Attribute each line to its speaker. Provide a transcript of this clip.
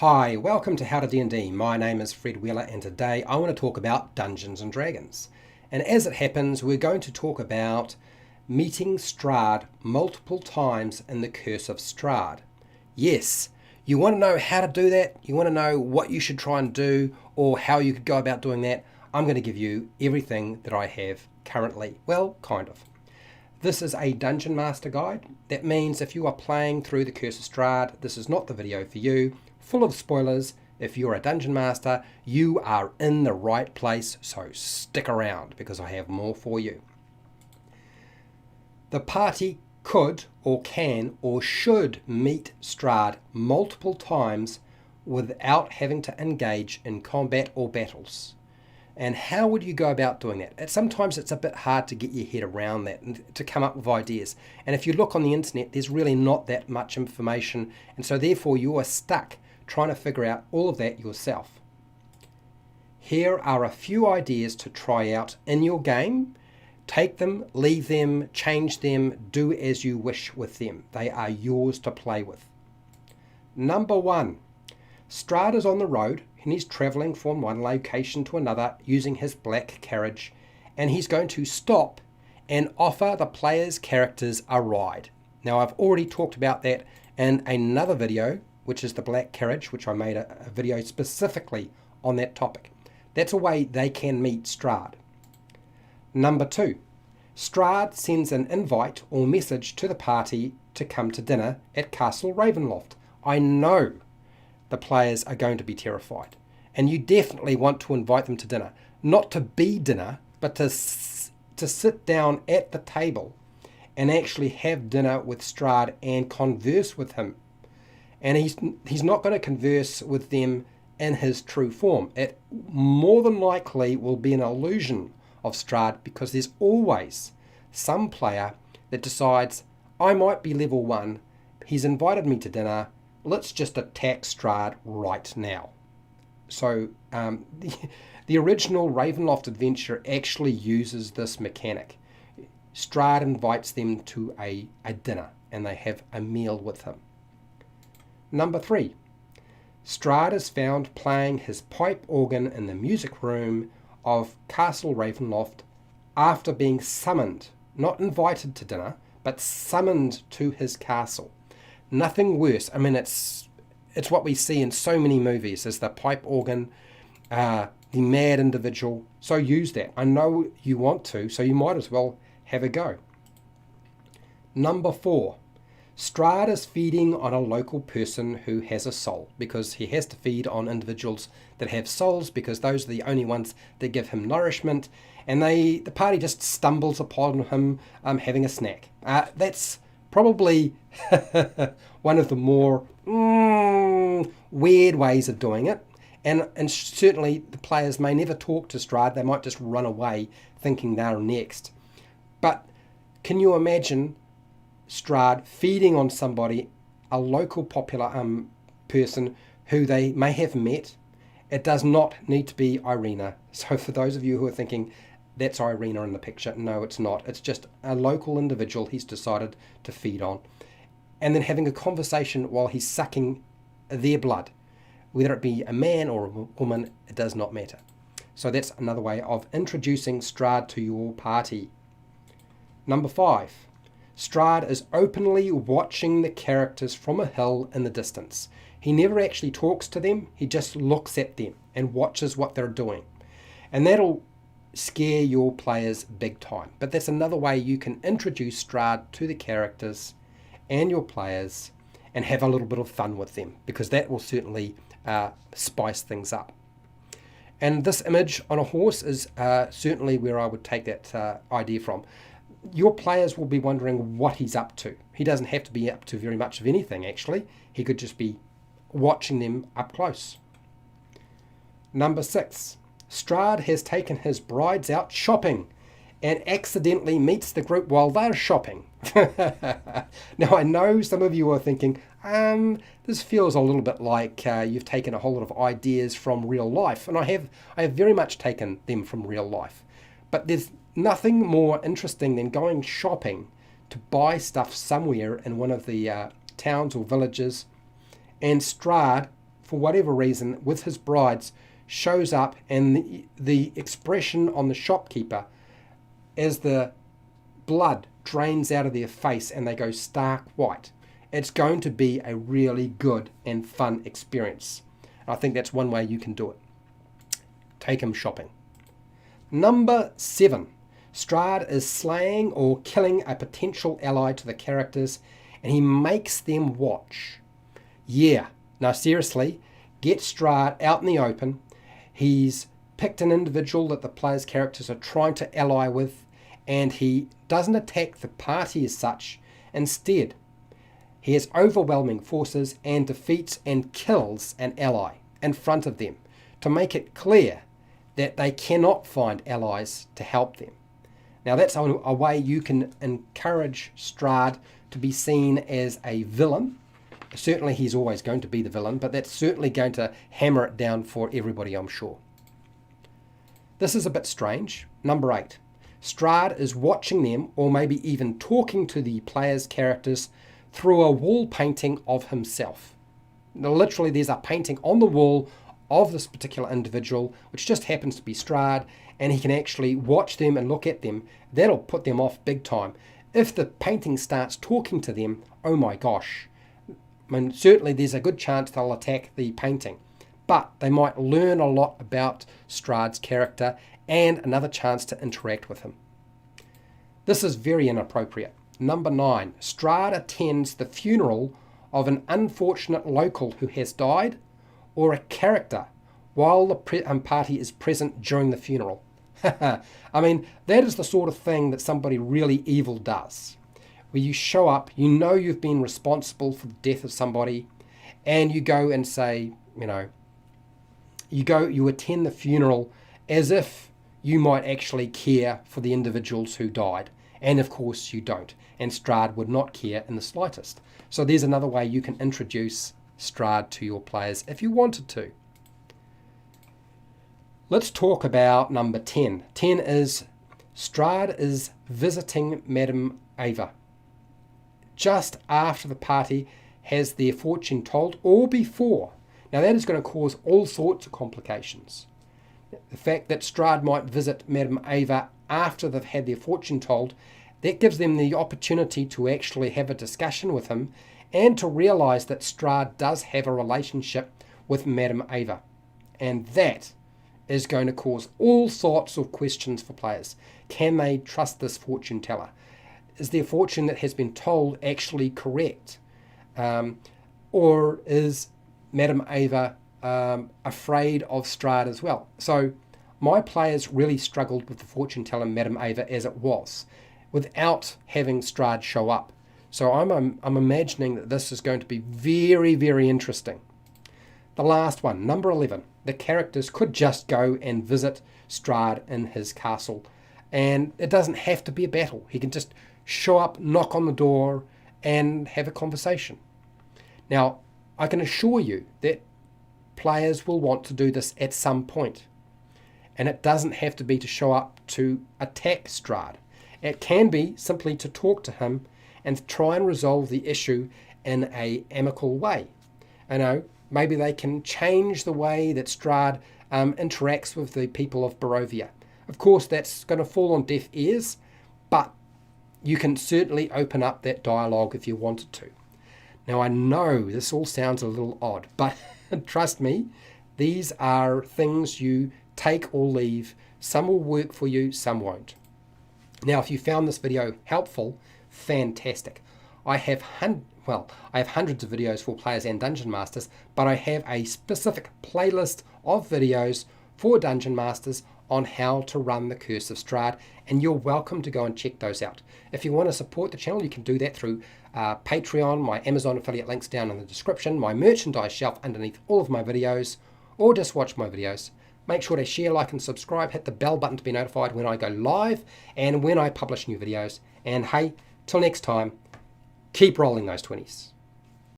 Speaker 1: Hi, welcome to How to D&D. My name is Fred Wheeler and today I want to talk about Dungeons and Dragons. And as it happens, we're going to talk about meeting Strahd multiple times in the Curse of Strahd. Yes, you want to know how to do that? You want to know what you should try and do or how you could go about doing that? I'm going to give you everything that I have currently. Well, kind of. This is a Dungeon Master guide. That means if you are playing through the Curse of Strahd, this is not the video for you. Full of spoilers. If you're a Dungeon Master, you are in the right place, so stick around because I have more for you. The party could or can or should meet Strahd multiple times without having to engage in combat or battles. And how would you go about doing that? Sometimes it's a bit hard to get your head around that and to come up with ideas. And if you look on the internet, there's really not that much information. And so therefore you are stuck trying to figure out all of that yourself. Here are a few ideas to try out in your game. Take them, leave them, change them, do as you wish with them. They are yours to play with. Number 1. Strahd is on the road and he's travelling from one location to another using his black carriage, and he's going to stop and offer the player's characters a ride. Now I've already talked about that in another video, which is the black carriage, which I made a video specifically on that topic. That's a way they can meet Strahd. Number 2, Strahd sends an invite or message to the party to come to dinner at Castle Ravenloft. I know the players are going to be terrified, and you definitely want to invite them to dinner. Not to be dinner, but to sit down at the table and actually have dinner with Strahd and converse with him. And he's not going to converse with them in his true form. It more than likely will be an illusion of Strahd, because there's always some player that decides, I might be level 1, he's invited me to dinner, let's just attack Strahd right now. So the original Ravenloft adventure actually uses this mechanic. Strahd invites them to a dinner and they have a meal with him. Number 3, Strahd is found playing his pipe organ in the music room of Castle Ravenloft after being summoned, not invited to dinner, but summoned to his castle. Nothing worse. I mean, it's what we see in so many movies, is the pipe organ, the mad individual. So use that. I know you want to, so you might as well have a go. Number 4, Strahd is feeding on a local person who has a soul, because he has to feed on individuals that have souls, because those are the only ones that give him nourishment, and the party just stumbles upon him having a snack. That's probably one of the more weird ways of doing it, and certainly the players may never talk to Strahd. They might just run away thinking they're next. But can you imagine Strahd feeding on somebody, a local popular person who they may have met? It does not need to be Irina. So for those of you who are thinking that's Irina in the picture, no, it's not. It's just a local individual he's decided to feed on, and then having a conversation while he's sucking their blood. Whether it be a man or a woman, it does not matter. So that's another way of introducing Strahd to your party. Number 5, Strahd is openly watching the characters from a hill in the distance. He never actually talks to them, he just looks at them and watches what they're doing. And that'll scare your players big time. But that's another way you can introduce Strahd to the characters and your players and have a little bit of fun with them, because that will certainly spice things up. And this image on a horse is certainly where I would take that idea from. Your players will be wondering what he's up to. He doesn't have to be up to very much of anything, actually. He could just be watching them up close. Number 6, Strahd has taken his brides out shopping and accidentally meets the group while they're shopping. Now, I know some of you are thinking, this feels a little bit like you've taken a whole lot of ideas from real life, and I have very much taken them from real life. But there's nothing more interesting than going shopping to buy stuff somewhere in one of the towns or villages, and Strahd for whatever reason, with his brides, shows up, and the expression on the shopkeeper as the blood drains out of their face and they go stark white, it's going to be a really good and fun experience. I think that's one way you can do it. Take him shopping. Number 7. Strahd is slaying or killing a potential ally to the characters, and he makes them watch. Yeah, now seriously, get Strahd out in the open. He's picked an individual that the player's characters are trying to ally with, and he doesn't attack the party as such. Instead, he has overwhelming forces and defeats and kills an ally in front of them to make it clear that they cannot find allies to help them. Now that's a way you can encourage Strahd to be seen as a villain. Certainly he's always going to be the villain, but that's certainly going to hammer it down for everybody, I'm sure. This is a bit strange. Number 8. Strahd is watching them, or maybe even talking to the player's characters through a wall painting of himself. Now, literally there's a painting on the wall of this particular individual, which just happens to be Strahd, and he can actually watch them and look at them. That'll put them off big time. If the painting starts talking to them, oh my gosh. I mean, certainly there's a good chance they'll attack the painting, but they might learn a lot about Strahd's character and another chance to interact with him. This is very inappropriate. Number 9. Strahd attends the funeral of an unfortunate local who has died, or a character, while the party is present during the funeral. I mean, that is the sort of thing that somebody really evil does. Where you show up, you know you've been responsible for the death of somebody, and you go and say, you attend the funeral as if you might actually care for the individuals who died. And of course you don't. And Strahd would not care in the slightest. So there's another way you can introduce Strahd to your players if you wanted to. Let's talk about number 10. 10 is Strahd is visiting Madame Ava just after the party has their fortune told, or before. Now that is going to cause all sorts of complications. The fact that Strahd might visit Madame Ava after they've had their fortune told, that gives them the opportunity to actually have a discussion with him and to realise that Strahd does have a relationship with Madame Ava. And that is going to cause all sorts of questions for players. Can they trust this fortune teller? Is their fortune that has been told actually correct? Or is Madame Ava afraid of Strahd as well? So my players really struggled with the fortune teller Madame Ava as it was, without having Strahd show up. So I'm imagining that this is going to be very, very interesting. The last one, number 11. The characters could just go and visit Strahd in his castle. And it doesn't have to be a battle. He can just show up, knock on the door, and have a conversation. Now, I can assure you that players will want to do this at some point. And it doesn't have to be to show up to attack Strahd. It can be simply to talk to him and try and resolve the issue in an amicable way. Maybe they can change the way that Strahd interacts with the people of Barovia. Of course, that's going to fall on deaf ears, but you can certainly open up that dialogue if you wanted to. Now, I know this all sounds a little odd, but trust me, these are things you take or leave. Some will work for you, some won't. Now, if you found this video helpful, fantastic. I have hundreds of videos for players and dungeon masters, but I have a specific playlist of videos for dungeon masters on how to run the Curse of Strahd, and you're welcome to go and check those out. If you want to support the channel, you can do that through Patreon, my Amazon affiliate links down in the description, my merchandise shelf underneath all of my videos, or just watch my videos. Make sure to share, like, and subscribe. Hit the bell button to be notified when I go live and when I publish new videos. And hey, till next time, keep rolling those 20s.